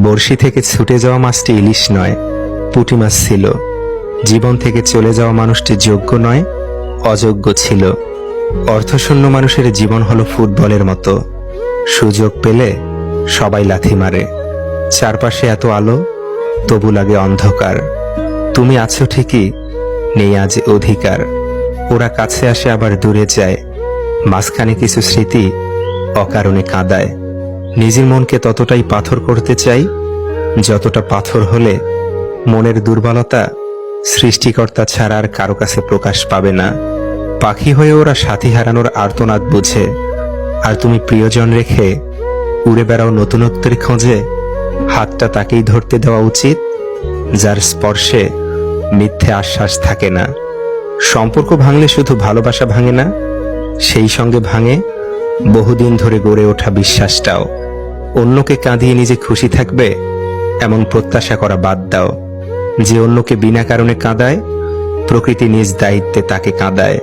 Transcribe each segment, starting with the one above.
বড়শি থেকে ছুটে যাওয়া মাছটি ইলিশ নয়, পুঁটি মাছ ছিল। জীবন থেকে চলে যাওয়া মানুষটি যোগ্য নয়, অযোগ্য ছিল। অর্থশূন্য মানুষের জীবন হলো ফুটবলের মতো, সুযোগ পেলে সবাই লাথি মারে। চারপাশে এত আলো, তবু লাগে অন্ধকার। তুমি আছো ঠিকই, নেই আজ অধিকার। ওরা কাছে আসে আবার দূরে যায়, মাঝখানে কিছু স্মৃতি অকারণে কাঁদায়। নিজের মনকে ততটাই পাথর করতে চাই, যতটা পাথর হলে মনের দুর্বলতা সৃষ্টিকর্তা ছাড়া আর কারো কাছে প্রকাশ পাবে না। পাখি হয়ে ওরা সাথী হারানোর আর্তনাদ বুঝে, আর তুমি প্রিয়জন রেখে উড়ে বেড়াও নতুনত্বের খোঁজে। হাতটা তাকেই ধরতে দেওয়া উচিত, যার স্পর্শে মিথ্যে আশ্বাস থাকে না। সম্পর্ক ভাঙলে শুধু ভালোবাসা ভাঙে না, সেই সঙ্গে ভাঙে বহুদিন ধরে গড়ে ওঠা বিশ্বাসটাও। অন্যকে কাঁদিয়ে নিজে খুশি থাকবে এমন প্রত্যাশা করা বাদ দাও। যে অন্যকে বিনা কারণে কাঁদায়, প্রকৃতি নিজ দায়িত্বে তাকে কাঁদায়।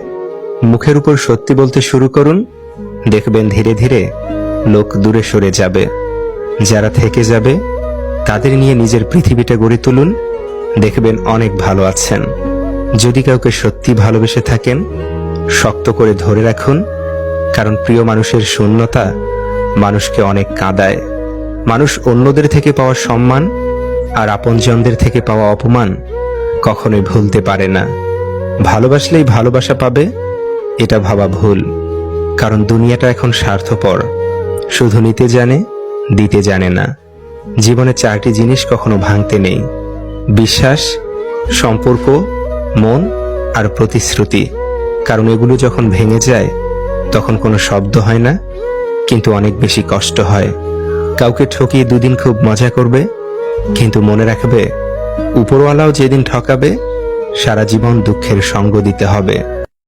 মুখের উপর সত্যি বলতে শুরু করুন, দেখবেন ধীরে ধীরে লোক দূরে সরে যাবে। যারা থেকে যাবে তাদের নিয়ে নিজের পৃথিবীটা গড়ে তুলুন, দেখবেন অনেক ভালো আছেন। যদি কাউকে সত্যি ভালোবেসে থাকেন, শক্ত করে ধরে রাখুন, কারণ প্রিয় মানুষের শূন্যতা মানুষকে অনেক কাঁদায়। মানুষ অন্যদের থেকে পাওয়া সম্মান আর আপনজনদের থেকে পাওয়া অপমান কখনোই ভুলতে পারে না। ভালোবাসলেই ভালোবাসা পাবে, এটা ভাবা ভুল। কারণ দুনিয়াটা এখন স্বার্থপর, শুধু নিতে জানে, দিতে জানে না। জীবনে 4টি জিনিস কখনো ভাঙতে নেই: বিশ্বাস, সম্পর্ক, মন আর প্রতিশ্রুতি। কারণ এগুলো যখন ভেঙে যায় তখন কোনো শব্দ হয় না, কিন্তু অনেক বেশি কষ্ট হয়। কাউকে ঠকিয়ে দুদিন খুব মজা করবে, কিন্তু মনে রাখবে উপরওয়ালাও যেদিন ঠকাবে সারা জীবন দুঃখের সঙ্গ দিতে হবে।